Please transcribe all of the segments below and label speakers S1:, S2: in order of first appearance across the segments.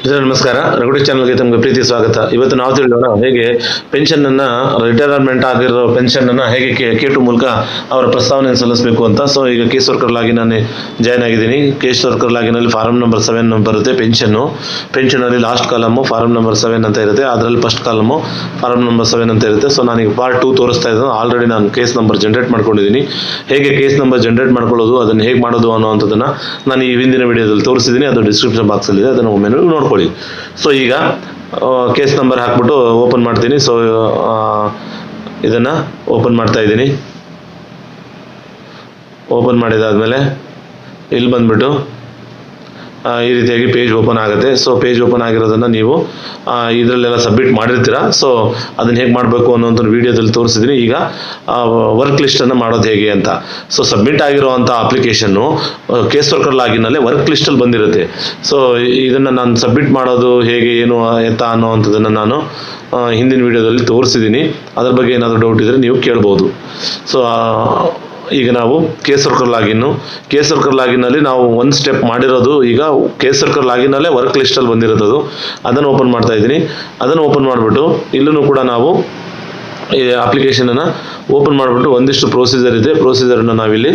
S1: Sir ನಮಸ್ಕಾರ, ರಘುಡಿ ಚಾನಲ್ಗೆ ತಮಗೆ ಪ್ರೀತಿ ಸ್ವಾಗತ. ಇವತ್ತು ನಾವು ತಿಳಿಯೋಣ ಹೇಗೆ ಪೆನ್ಷನ್ ಅನ್ನ ರಿಟೈರ್ಮೆಂಟ್ ಆಗಿರೋ ಪೆನ್ಷನ್ ಅನ್ನ ಹೇಗೆ ಕೇಟು ಮೂಲಕ ಅವರ ಪ್ರಸ್ತಾವನೆ ಸಲ್ಲಿಸಬೇಕು ಅಂತ. ಸೊ ಈಗ ಕೇಸ್ ವರ್ಕರ್ ಲಾಗಿನ್ ನಾನು ಜಾಯ್ನ್ ಆಗಿದ್ದೀನಿ. ಕೇಸ್ ವರ್ಕರ್ ಲಾಗಿನಲ್ಲಿ ಫಾರಂ ನಂಬರ್ 7 ಬರುತ್ತೆ. ಪೆನ್ಷನ್ ಅಲ್ಲಿ ಲಾಸ್ಟ್ ಕಾಲಮು ಫಾರಂ ನಂಬರ್ 7 ಅಂತ ಇರುತ್ತೆ, ಅದರಲ್ಲಿ ಫಸ್ಟ್ ಕಾಲಮು ಫಾರಂ ನಂಬರ್ 7 ಅಂತ ಇರುತ್ತೆ. ಸೊ ನಾನೀಗ ಪಾರ್ಟ್ 2 ತೋರಿಸ್ತಾ ಇದ್ದೀನಿ. ಆಲ್ರೆಡಿ ನಾನು ಕೇಸ್ ನಂಬರ್ ಜನರೇಟ್ ಮಾಡ್ಕೊಂಡಿದ್ದೀನಿ. ಹೇಗೆ ಕೇಸ್ ನಂಬರ್ ಜನರೇಟ್ ಮಾಡ್ಕೊಳ್ಳೋದು, ಅದನ್ನು ಹೇಗೆ ಮಾಡೋದು ಅನ್ನೋವಂಥದ್ದನ್ನು ನಾನು ಈ ಹಿಂದಿನ ವಿಡಿಯೋದಲ್ಲಿ ತೋರಿಸಿದ್ದೀನಿ. ಅದು ಡಿಸ್ಕ್ರಿಪ್ಷನ್ ಬಾಕ್ಸಲ್ಲಿದೆ, ಅದನ್ನು ಒಮ್ಮೆ ನೋಡ್ಕೊಳ್ಳಿ. ಸೊ ಈಗ ಕೇಸ್ ನಂಬರ್ ಹಾಕ್ಬಿಟ್ಟು ಓಪನ್ ಮಾಡ್ತೀನಿ. ಸೊ ಇದನ್ನು ಓಪನ್ ಮಾಡ್ತಾ ಇದ್ದೀನಿ. ಓಪನ್ ಮಾಡಿದಾದ್ಮೇಲೆ ಇಲ್ಲಿ ಬಂದ್ಬಿಟ್ಟು ಈ ರೀತಿಯಾಗಿ ಪೇಜ್ ಓಪನ್ ಆಗುತ್ತೆ. ಸೊ ಪೇಜ್ ಓಪನ್ ಆಗಿರೋದನ್ನು ನೀವು ಇದರಲ್ಲೆಲ್ಲ ಸಬ್ಮಿಟ್ ಮಾಡಿರ್ತೀರ. ಸೊ ಅದನ್ನು ಹೇಗೆ ಮಾಡಬೇಕು ಅನ್ನೋಂಥ ವಿಡಿಯೋದಲ್ಲಿ ತೋರಿಸಿದ್ದೀನಿ. ಈಗ ವರ್ಕ್ ಲಿಸ್ಟನ್ನು ಮಾಡೋದು ಹೇಗೆ ಅಂತ. ಸೊ ಸಬ್ಮಿಟ್ ಆಗಿರೋವಂಥ ಅಪ್ಲಿಕೇಶನ್ನು ಕೇಸ್ ವರ್ಕರ್ ಲಾಗಿನಲ್ಲೇ ವರ್ಕ್ ಲಿಸ್ಟಲ್ಲಿ ಬಂದಿರುತ್ತೆ. ಸೊ ಇದನ್ನು ನಾನು ಸಬ್ಮಿಟ್ ಮಾಡೋದು ಹೇಗೆ ಏನು ಎತ್ತ ಅನ್ನೋವಂಥದ್ದನ್ನು ನಾನು ಹಿಂದಿನ ವಿಡಿಯೋದಲ್ಲಿ ತೋರಿಸಿದ್ದೀನಿ. ಅದ್ರ ಬಗ್ಗೆ ಏನಾದರೂ ಡೌಟ್ ಇದ್ದರೆ ನೀವು ಕೇಳ್ಬೋದು. ಸೊ ಈಗ ನಾವು ಕೇಸ್ ವರ್ಕರ್ ಲಾಗಿನ್ನಲ್ಲಿ ನಾವು ಒಂದು ಸ್ಟೆಪ್ ಮಾಡಿರೋದು. ಈಗ ಕೇಸ್ ವರ್ಕರ್ ಲಾಗಿನಲ್ಲೇ ವರ್ಕ್ ಲಿಸ್ಟಲ್ಲಿ ಬಂದಿರೋದು, ಅದನ್ನು ಓಪನ್ ಮಾಡ್ತಾ ಇದ್ದೀನಿ. ಅದನ್ನು ಓಪನ್ ಮಾಡಿಬಿಟ್ಟು ಇಲ್ಲೂ ಕೂಡ ನಾವು ಈ ಅಪ್ಲಿಕೇಶನನ್ನು ಓಪನ್ ಮಾಡಿಬಿಟ್ಟು ಒಂದಿಷ್ಟು ಪ್ರೊಸೀಜರ್ ಇದೆ, ಪ್ರೊಸೀಜರನ್ನು ನಾವಿಲ್ಲಿ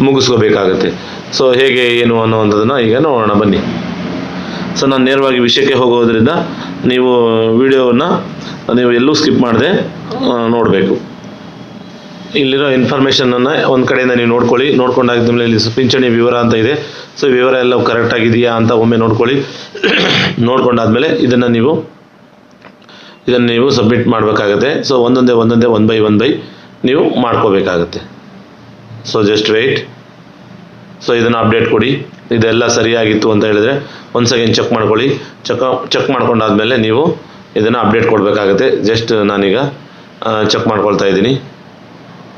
S1: ಮುಗಿಸ್ಕೋಬೇಕಾಗತ್ತೆ. ಸೊ ಹೇಗೆ ಏನು ಅನ್ನೋವಂಥದ್ದನ್ನು ಈಗ ನೋಡೋಣ ಬನ್ನಿ. ಸೊ ನಾನು ನೇರವಾಗಿ ವಿಷಯಕ್ಕೆ ಹೋಗೋದ್ರಿಂದ ನೀವು ವಿಡಿಯೋವನ್ನು ನೀವು ಎಲ್ಲೂ ಸ್ಕಿಪ್ ಮಾಡದೆ ನೋಡಬೇಕು. ಇಲ್ಲಿರೋ ಇನ್ಫಾರ್ಮೇಷನನ್ನು ಒಂದು ಕಡೆಯಿಂದ ನೀವು ನೋಡ್ಕೊಂಡಾದ್ಮೇಲೆ ಇಲ್ಲಿ ಪಿಂಚಣಿ ವಿವರ ಅಂತ ಇದೆ. ಸೊ ವಿವರ ಎಲ್ಲ ಕರೆಕ್ಟ್ ಆಗಿದೆಯಾ ಅಂತ ಒಮ್ಮೆ ನೋಡ್ಕೊಂಡಾದ್ಮೇಲೆ ಇದನ್ನು ನೀವು ಸಬ್ಮಿಟ್ ಮಾಡಬೇಕಾಗತ್ತೆ. ಸೊ ಒಂದೊಂದೇ ಒನ್ ಬೈ ನೀವು ಮಾಡ್ಕೋಬೇಕಾಗತ್ತೆ. So just weight. ಸೊ ಇದನ್ನು ಅಪ್ಡೇಟ್ ಕೊಡಿ. ಇದೆಲ್ಲ ಸರಿಯಾಗಿತ್ತು ಅಂತ ಹೇಳಿದ್ರೆ ಒಂದು ಸೆಕೆಂಡ್ ಚೆಕ್ ಮಾಡ್ಕೊಳ್ಳಿ. ಚೆಕ್ ಮಾಡ್ಕೊಂಡಾದ್ಮೇಲೆ ನೀವು ಇದನ್ನು ಅಪ್ಡೇಟ್ ಕೊಡಬೇಕಾಗತ್ತೆ. ಜಸ್ಟ್ ನಾನೀಗ ಚೆಕ್ ಮಾಡ್ಕೊಳ್ತಾ ಇದ್ದೀನಿ.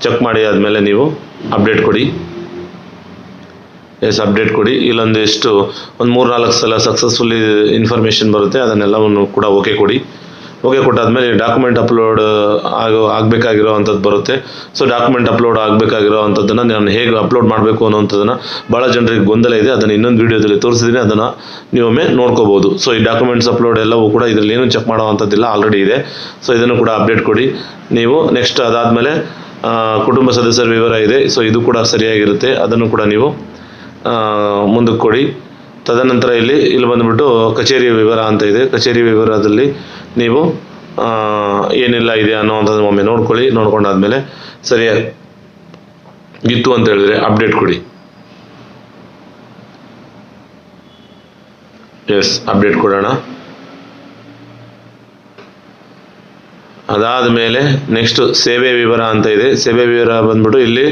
S1: ಚೆಕ್ ಮಾಡಿ ಆದಮೇಲೆ ನೀವು ಅಪ್ಡೇಟ್ ಕೊಡಿ. ಅಪ್ಡೇಟ್ ಕೊಡಿ. ಇಲ್ಲೊಂದಿಷ್ಟು ಒಂದು 3-4 ಸಲ ಸಕ್ಸಸ್ಫುಲ್ಲಿ ಇನ್ಫಾರ್ಮೇಷನ್ ಬರುತ್ತೆ, ಅದನ್ನೆಲ್ಲವನ್ನು ಕೂಡ ಓಕೆ ಕೊಡಿ. ಓಕೆ ಕೊಟ್ಟಾದ್ಮೇಲೆ ಡಾಕ್ಯುಮೆಂಟ್ ಅಪ್ಲೋಡ್ ಆಗಬೇಕಾಗಿರೋ ಅಂಥದ್ದು ಬರುತ್ತೆ. ಸೊ ಡಾಕ್ಯುಮೆಂಟ್ ಅಪ್ಲೋಡ್ ಆಗಬೇಕಾಗಿರೋ ಅಂಥದ್ದನ್ನು ನಾನು ಹೇಗೆ ಅಪ್ಲೋಡ್ ಮಾಡಬೇಕು ಅನ್ನೋವಂಥದ್ದನ್ನು ಭಾಳ ಜನರಿಗೆ ಗೊಂದಲ ಇದೆ. ಅದನ್ನು ಇನ್ನೊಂದು ವೀಡಿಯೋದಲ್ಲಿ ತೋರಿಸಿದ್ದೀನಿ, ಅದನ್ನು ನೀವೊಮ್ಮೆ ನೋಡ್ಕೋಬೋದು. ಸೊ ಈ ಡಾಕ್ಯುಮೆಂಟ್ಸ್ ಅಪ್ಲೋಡ್ ಎಲ್ಲವೂ ಕೂಡ ಇದರಲ್ಲಿ ಏನೂ ಚೆಕ್ ಮಾಡೋ ಅಂಥದ್ದಿಲ್ಲ, ಆಲ್ರೆಡಿ ಇದೆ. ಸೊ ಇದನ್ನು ಕೂಡ ಅಪ್ಡೇಟ್ ಕೊಡಿ ನೀವು. ನೆಕ್ಸ್ಟ್ ಅದಾದಮೇಲೆ ಕುಟುಂಬ ಸದಸ್ಯರ ವಿವರ ಇದೆ. ಸೊ ಇದು ಕೂಡ ಸರಿಯಾಗಿರುತ್ತೆ, ಅದನ್ನು ಕೂಡ ನೀವು ಮುಂದಕ್ಕೆ ಕೊಡಿ. ತದನಂತರ ಇಲ್ಲಿ ಬಂದುಬಿಟ್ಟು ಕಚೇರಿಯ ವಿವರ ಅಂತ ಇದೆ. ಕಚೇರಿ ವಿವರದಲ್ಲಿ ನೀವು ಏನೆಲ್ಲ ಇದೆ ಅನ್ನೋವಂಥದ್ದು ಒಮ್ಮೆ ನೋಡ್ಕೊಳ್ಳಿ. ನೋಡ್ಕೊಂಡಾದ್ಮೇಲೆ ಸರಿಯಾಗಿತ್ತು ಅಂತ ಹೇಳಿದ್ರೆ ಅಪ್ಡೇಟ್ ಕೊಡಿ. ಅಪ್ಡೇಟ್ ಕೊಡೋಣ. ಅದಾದ ಮೇಲೆ ನೆಕ್ಸ್ಟ್ ಸೇವೆ ವಿವರ ಅಂತ ಇದೆ. ಸೇವೆ ವಿವರ ಬಂದ್ಬಿಟ್ಟು ಇಲ್ಲಿ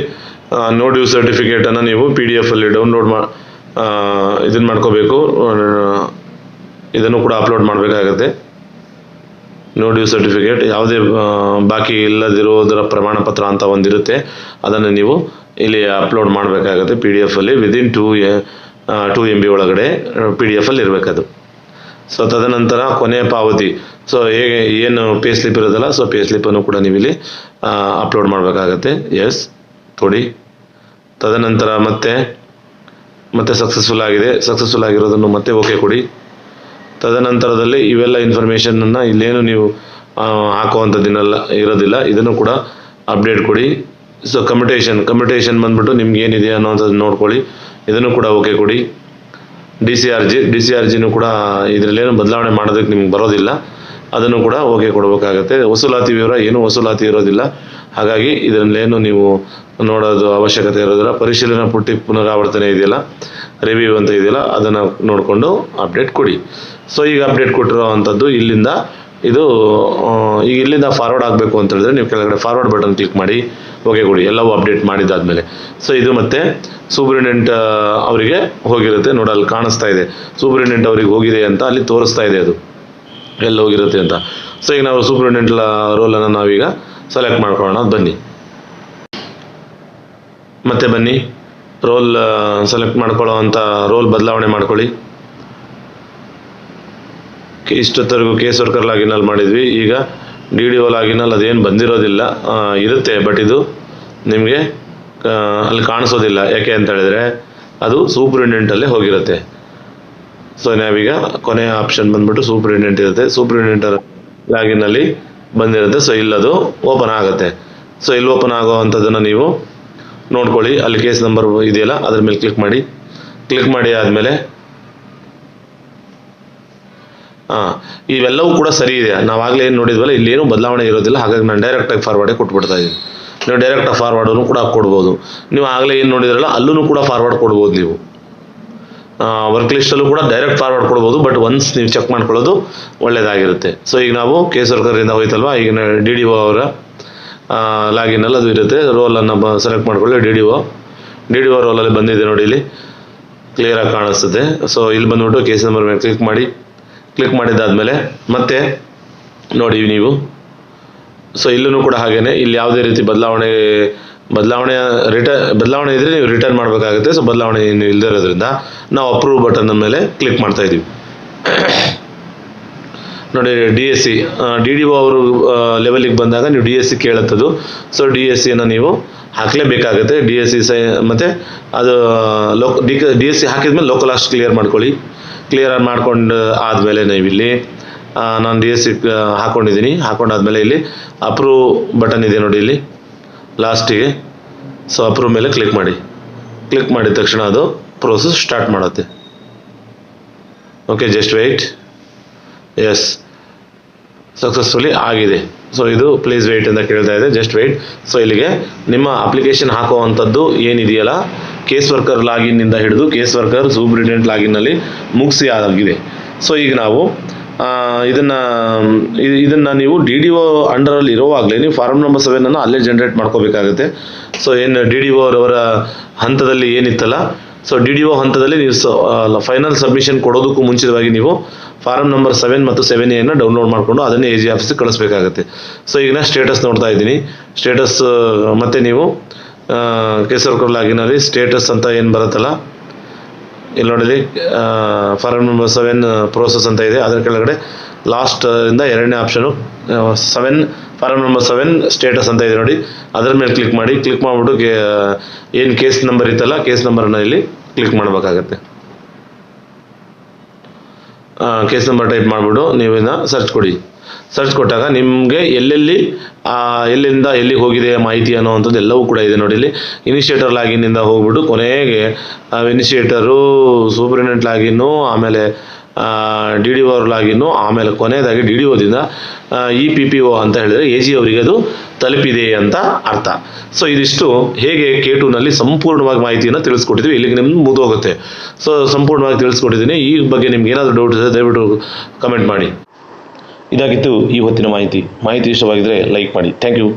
S1: ನೋ ಡ್ಯೂ ಸರ್ಟಿಫಿಕೇಟನ್ನು ನೀವು PDF ಅಲ್ಲಿ ಡೌನ್ಲೋಡ್ ಇದನ್ನು ಮಾಡ್ಕೋಬೇಕು. ಇದನ್ನು ಕೂಡ ಅಪ್ಲೋಡ್ ಮಾಡಬೇಕಾಗತ್ತೆ. ನೋ ಡ್ಯೂ ಸರ್ಟಿಫಿಕೇಟ್ ಯಾವುದೇ ಬಾಕಿ ಇಲ್ಲದಿರೋದರ ಪ್ರಮಾಣ ಪತ್ರ ಅಂತ ಒಂದಿರುತ್ತೆ, ಅದನ್ನು ನೀವು ಇಲ್ಲಿ ಅಪ್ಲೋಡ್ ಮಾಡಬೇಕಾಗತ್ತೆ. PDF ಅಲ್ಲಿ ವಿದಿನ್ 2 MB ಒಳಗಡೆ PDF ಅಲ್ಲಿ ಇರಬೇಕದು. ಸೊ ತದನಂತರ ಕೊನೆಯ ಪಾವತಿ. ಸೊ ಹೇಗೆ ಏನು ಪೇ ಸ್ಲಿಪ್ ಇರೋದಲ್ಲ, ಸೊ ಪೇ ಸ್ಲಿಪ್ಪನ್ನು ಕೂಡ ನೀವು ಇಲ್ಲಿ ಅಪ್ಲೋಡ್ ಮಾಡಬೇಕಾಗತ್ತೆ. ಕೊಡಿ. ತದನಂತರ ಮತ್ತೆ ಸಕ್ಸಸ್ಫುಲ್ ಆಗಿರೋದನ್ನು ಮತ್ತೆ ಓಕೆ ಕೊಡಿ. ತದನಂತರದಲ್ಲಿ ಇವೆಲ್ಲ ಇನ್ಫಾರ್ಮೇಷನನ್ನು ಇಲ್ಲೇನು ನೀವು ಹಾಕುವಂಥದ್ದಿನೆಲ್ಲ ಇರೋದಿಲ್ಲ, ಇದನ್ನು ಕೂಡ ಅಪ್ಡೇಟ್ ಕೊಡಿ. ಸೊ ಕಮ್ಯುಟೇಷನ್ ಬಂದ್ಬಿಟ್ಟು ನಿಮ್ಗೆ ಏನಿದೆ ಅನ್ನೋಂಥದ್ದು ನೋಡ್ಕೊಳ್ಳಿ, ಇದನ್ನು ಕೂಡ ಓಕೆ ಕೊಡಿ. ಡಿಸಿಆರ್ಜಿನೂ ಕೂಡ ಇದರಲ್ಲೇನು ಬದಲಾವಣೆ ಮಾಡೋದಕ್ಕೆ ನಿಮ್ಗೆ ಬರೋದಿಲ್ಲ, ಅದನ್ನು ಕೂಡ ಓಕೆ ಕೊಡಬೇಕಾಗತ್ತೆ. ವಸೂಲಾತಿ ವಿವರ ಏನೂ ವಸೂಲಾತಿ ಇರೋದಿಲ್ಲ, ಹಾಗಾಗಿ ಇದರಲ್ಲೇನು ನೀವು ನೋಡೋದು ಅವಶ್ಯಕತೆ ಇರೋದಿಲ್ಲ. ಪರಿಶೀಲನಾ ಪಟ್ಟಿ ಪುನರಾವರ್ತನೆ ಇದೆಯಲ್ಲ, ರಿವ್ಯೂ ಅಂತ ಇದೆಯಲ್ಲ, ಅದನ್ನು ನೋಡಿಕೊಂಡು ಅಪ್ಡೇಟ್ ಕೊಡಿ. ಸೊ ಈಗ ಅಪ್ಡೇಟ್ ಕೊಟ್ಟಿರೋ ಅಂಥದ್ದು ಇಲ್ಲಿಂದ ಇಲ್ಲಿಂದ ಫಾರ್ವರ್ಡ್ ಆಗಬೇಕು ಅಂತ ಹೇಳಿದ್ರೆ ನೀವು ಕೆಳಗಡೆ ಫಾರ್ವರ್ಡ್ ಬಟನ್ ಕ್ಲಿಕ್ ಮಾಡಿ ಓಕೆ ಕೊಡಿ, ಎಲ್ಲವೂ ಅಪ್ಡೇಟ್ ಮಾಡಿದ್ದಾದಮೇಲೆ. ಸೊ ಇದು ಮತ್ತೆ ಸೂಪರಿಂಟೆಂಡೆಂಟ್ ಅವರಿಗೆ ಹೋಗಿರುತ್ತೆ. ನೋಡಲ್ಲಿ ಕಾಣಿಸ್ತಾ ಇದೆ ಸೂಪರಿಂಟೆಂಡೆಂಟ್ ಅವರಿಗೆ ಹೋಗಿದೆ ಅಂತ, ಅಲ್ಲಿ ತೋರಿಸ್ತಾ ಇದೆ ಅದು ಎಲ್ಲಿ ಹೋಗಿರುತ್ತೆ ಅಂತ. ಸೊ ಈಗ ನಾವು ಸೂಪರಿಂಟೆಂಡೆಂಟ್ ರೋಲನ್ನು ನಾವೀಗ ಸೆಲೆಕ್ಟ್ ಮಾಡ್ಕೊಳ್ಳೋಣ. ಬನ್ನಿ ರೋಲ್ ಸೆಲೆಕ್ಟ್ ಮಾಡ್ಕೊಳ್ಳೋ ಅಂಥ ರೋಲ್ ಬದಲಾವಣೆ ಮಾಡ್ಕೊಳ್ಳಿ. ಇಷ್ಟೊತ್ತರೆಗೂ ಕೇಸ್ ವರ್ಕರ್ ಲಾಗಿನಲ್ಲಿ ಮಾಡಿದ್ವಿ. ಈಗ DDO ಲಾಗಿನಲ್ಲಿ ಅದೇನು ಬಂದಿರೋದಿಲ್ಲ, ಇರುತ್ತೆ, ಬಟ್ ಇದು ನಿಮಗೆ ಅಲ್ಲಿ ಕಾಣಿಸೋದಿಲ್ಲ. ಯಾಕೆ ಅಂತ ಹೇಳಿದ್ರೆ ಅದು ಸೂಪರಿಂಟೆಂಡೆಂಟಲ್ಲೇ ಹೋಗಿರುತ್ತೆ. ಸೊ ನಾವೀಗ ಕೊನೆಯ ಆಪ್ಷನ್ ಬಂದ್ಬಿಟ್ಟು ಸೂಪರಿಂಟೆಂಡೆಂಟ್ ಇರುತ್ತೆ. ಸೂಪರಿಂಟೆಂಡೆಂಟ್ ಲಾಗಿನ್ನಲ್ಲಿ ಬಂದಿರುತ್ತೆ. ಸೊ ಇಲ್ಲದು ಓಪನ್ ಆಗುತ್ತೆ. ಸೊ ಇಲ್ಲಿ ಓಪನ್ ಆಗೋವಂಥದ್ದನ್ನು ನೀವು ನೋಡ್ಕೊಳ್ಳಿ. ಅಲ್ಲಿ ಕೇಸ್ ನಂಬರ್ ಇದೆಯಲ್ಲ ಅದ್ರ ಮೇಲೆ ಕ್ಲಿಕ್ ಮಾಡಿ ಆದಮೇಲೆ ಇವೆಲ್ಲವೂ ಕೂಡ ಸರಿ ಇದೆ. ನಾವಾಗಲೇ ಏನು ನೋಡಿದ್ವಲ್ಲ, ಇಲ್ಲೇನು ಬದಲಾವಣೆ ಇರೋದಿಲ್ಲ. ಹಾಗಾಗಿ ನಾನು ಡೈರೆಕ್ಟಾಗಿ ಫಾರ್ವರ್ಡೇ ಕೊಟ್ಬಿಡ್ತಾ ಇದ್ದೀನಿ. ನೀವು ಡೈರೆಕ್ಟಾಗಿ ಫಾರ್ವರ್ಡನ್ನು ಕೂಡ ಕೊಡ್ಬೋದು. ನೀವು ಆಗಲೇ ಏನು ನೋಡಿದ್ರಲ್ಲ ಅಲ್ಲೂ ಕೂಡ ಫಾರ್ವರ್ಡ್ ಕೊಡ್ಬೋದು. ನೀವು ವರ್ಕ್ ಲಿಸ್ಟಲ್ಲೂ ಕೂಡ ಡೈರೆಕ್ಟ್ ಫಾರ್ವರ್ಡ್ ಕೊಡ್ಬೋದು. ಬಟ್ ಒನ್ಸ್ ನೀವು ಚೆಕ್ ಮಾಡ್ಕೊಳ್ಳೋದು ಒಳ್ಳೆಯದಾಗಿರುತ್ತೆ. ಸೊ ಈಗ ನಾವು ಕೇಸ್ ವರ್ಕರಿಂದ ಹೋಯ್ತಲ್ವ, ಈಗ ಡಿ ಡಿ ಒ ಅವರ ಲಾಗಿನಲ್ಲಿ ಅದು ಇರುತ್ತೆ. ರೋಲನ್ನು ಸೆಲೆಕ್ಟ್ ಮಾಡ್ಕೊಳ್ಳಿ. ಡಿ ಡಿ ಒ ರೋಲಲ್ಲಿ ಬಂದಿದೆ ನೋಡಿ, ಇಲ್ಲಿ ಕ್ಲಿಯರಾಗಿ ಕಾಣಿಸ್ತದೆ. ಸೊ ಇಲ್ಲಿ ಬಂದ್ಬಿಟ್ಟು ಕೇಸ್ ನಂಬರ್ ಮೇಲೆ ಕ್ಲಿಕ್ ಮಾಡಿದ್ದಾದಮೇಲೆ ಮತ್ತೆ ನೋಡಿ ನೀವು, ಸೊ ಇಲ್ಲೂ ಕೂಡ ಹಾಗೇನೆ, ಇಲ್ಲಿ ಯಾವುದೇ ರೀತಿ ಬದಲಾವಣೆ ಇದ್ದರೆ ನೀವು ರಿಟರ್ನ್ ಮಾಡಬೇಕಾಗುತ್ತೆ. ಸೊ ಬದಲಾವಣೆ ಏನು ಇಲ್ಲದೇ ಇರೋದ್ರಿಂದ ನಾವು ಅಪ್ರೂವ್ ಬಟನ್ ಮೇಲೆ ಕ್ಲಿಕ್ ಮಾಡ್ತಾ ಇದ್ದೀವಿ. ನೋಡಿ DSC ಡಿ ಡಿ ಒ ಅವರು ಲೆವೆಲಿಗೆ ಬಂದಾಗ ನೀವು DSC ಕೇಳುತ್ತದು. ಸೊ DSCಯನ್ನು ನೀವು ಹಾಕಲೇಬೇಕಾಗುತ್ತೆ. DSC ಮತ್ತು ಅದು DSC ಹಾಕಿದ್ಮೇಲೆ ಲೋಕಲ್ ಅಷ್ಟು ಕ್ಲಿಯರ್ ಮಾಡ್ಕೊಳ್ಳಿ. ಕ್ಲಿಯರ್ ಮಾಡ್ಕೊಂಡು ಆದಮೇಲೆ ನೀವಿಲ್ಲಿ ನಾನು DSC ಹಾಕ್ಕೊಂಡಿದ್ದೀನಿ. ಹಾಕೊಂಡಾದ್ಮೇಲೆ ಇಲ್ಲಿ ಅಪ್ರೂವ್ ಬಟನ್ ಇದೆ ನೋಡಿ, ಇಲ್ಲಿ ಲಾಸ್ಟಿಗೆ. ಸೊ ಅಪ್ರೂವ್ ಮೇಲೆ ಕ್ಲಿಕ್ ಮಾಡಿದ ತಕ್ಷಣ ಅದು ಪ್ರೋಸೆಸ್ ಸ್ಟಾರ್ಟ್ ಮಾಡುತ್ತೆ. Okay, just wait. Yes, successfully ಆಗಿದೆ. ಸೊ ಇದು ಪ್ಲೀಸ್ ವೆಯ್ಟ್ ಅಂತ ಕೇಳ್ತಾ ಇದೆ. Just weight. ಸೊ ಇಲ್ಲಿಗೆ ನಿಮ್ಮ ಅಪ್ಲಿಕೇಶನ್ ಹಾಕುವಂಥದ್ದು ಏನಿದೆಯಲ್ಲ, ಕೇಸ್ ವರ್ಕರ್ ಲಾಗಿನ್ನಿಂದ ಹಿಡಿದು ಕೇಸ್ ವರ್ಕರ್ ಸೂಪರಿಂಟೆಂಡೆಂಟ್ ಲಾಗಿನ್ನಲ್ಲಿ ಮುಗಿಸಿ ಆಗಿದೆ. ಸೊ ಈಗ ನಾವು ಇದನ್ನು ನೀವು ಡಿ ಡಿ ಒ ಅಂಡರಲ್ಲಿ ಇರುವಾಗಲೇ ನೀವು ಫಾರ್ಮ್ ನಂಬರ್ 7 ಅಲ್ಲೇ ಜನರೇಟ್ ಮಾಡ್ಕೋಬೇಕಾಗುತ್ತೆ. ಸೊ ಏನು ಡಿ ಡಿ ಒ ಅವರ ಹಂತದಲ್ಲಿ ಏನಿತ್ತಲ್ಲ, ಸೊ ಡಿ ಡಿ ಒ ಹಂತದಲ್ಲಿ ನೀವು ಫೈನಲ್ ಸಬ್ಮಿಷನ್ ಕೊಡೋದಕ್ಕೂ ಮುಂಚಿತವಾಗಿ ನೀವು ಫಾರಮ್ ನಂಬರ್ 7 ಮತ್ತು 7A ಡೌನ್ಲೋಡ್ ಮಾಡಿಕೊಂಡು ಅದನ್ನೇ AG ಆಫೀಸಿಗೆ ಕಳಿಸ್ಬೇಕಾಗುತ್ತೆ. ಸೊ ಈಗ ನಾನು ಸ್ಟೇಟಸ್ ನೋಡ್ತಾ ಇದ್ದೀನಿ. ಸ್ಟೇಟಸ್ ಮತ್ತು ನೀವು ಕೇಸ್ ವರ್ಕರ್ ಲಾಗಿನಲ್ಲಿ ಸ್ಟೇಟಸ್ ಅಂತ ಏನು ಬರುತ್ತಲ್ಲ, ಇಲ್ಲಿ ನೋಡಿಲಿ ಫಾರಮ್ ನಂಬರ್ 7 ಪ್ರೋಸೆಸ್ ಅಂತ ಇದೆ. ಅದರ ಕೆಳಗಡೆ ಲಾಸ್ಟ್ ಇಂದ ಎರಡನೇ ಆಪ್ಷನು ಫಾರಮ್ ನಂಬರ್ 7 ಸ್ಟೇಟಸ್ ಅಂತ ಇದೆ ನೋಡಿ, ಅದರ ಮೇಲೆ ಕ್ಲಿಕ್ ಮಾಡಿಬಿಟ್ಟು ಏನು ಕೇಸ್ ನಂಬರ್ ಇತ್ತಲ್ಲ, ಕೇಸ್ ನಂಬರನ್ನು ಇಲ್ಲಿ ಕ್ಲಿಕ್ ಮಾಡಬೇಕಾಗತ್ತೆ. ಕೇಸ್ ನಂಬರ್ ಟೈಪ್ ಮಾಡಿಬಿಟ್ಟು ನೀವು ಇದನ್ನ ಸರ್ಚ್ ಕೊಟ್ಟಾಗ ನಿಮಗೆ ಎಲ್ಲಿಂದ ಎಲ್ಲಿಗೆ ಹೋಗಿದೆ ಮಾಹಿತಿ ಅನ್ನೋವಂಥದ್ದು ಎಲ್ಲವೂ ಕೂಡ ಇದೆ ನೋಡಿ. ಇಲ್ಲಿ ಇನಿಷಿಯೇಟರ್ ಲಾಗಿನ್ನಿಂದ ಹೋಗ್ಬಿಟ್ಟು ಕೊನೆಗೆ ಇನಿಷಿಯೇಟರು, ಸೂಪರಿಂಟೆಂಡೆಂಟ್ ಲಾಗಿನ್ನು, ಆಮೇಲೆ ಡಿ ಡಿ ಒ ಲಾಗಿನ್ನು, ಆಮೇಲೆ ಕೊನೆಯದಾಗಿ ಡಿ ಡಿ ಒದಿಂದ EPPO ಅಂತ ಹೇಳಿದರೆ AG ಅವರಿಗೆ ಅದು ತಲುಪಿದೆ ಅಂತ ಅರ್ಥ. ಸೊ ಇದಿಷ್ಟು ಹೇಗೆ K2ನಲ್ಲಿ ಸಂಪೂರ್ಣವಾಗಿ ಮಾಹಿತಿಯನ್ನು ತಿಳಿಸ್ಕೊಟ್ಟಿದ್ವಿ. ಇಲ್ಲಿಗೆ ನಿಮ್ಗೆ ಮುಗಿದೋಗುತ್ತೆ. ಸೊ ಸಂಪೂರ್ಣವಾಗಿ ತಿಳಿಸ್ಕೊಟ್ಟಿದ್ದೀನಿ. ಈ ಬಗ್ಗೆ ನಿಮ್ಗೆ ಏನಾದರೂ ಡೌಟ್ ಇದೆ ದಯವಿಟ್ಟು ಕಮೆಂಟ್ ಮಾಡಿ. ಇದಾಗಿತ್ತು ಈ ಹೊತ್ತಿನ ಮಾಹಿತಿ ಇಷ್ಟವಾಗಿದ್ದರೆ ಲೈಕ್ ಮಾಡಿ. Thank you.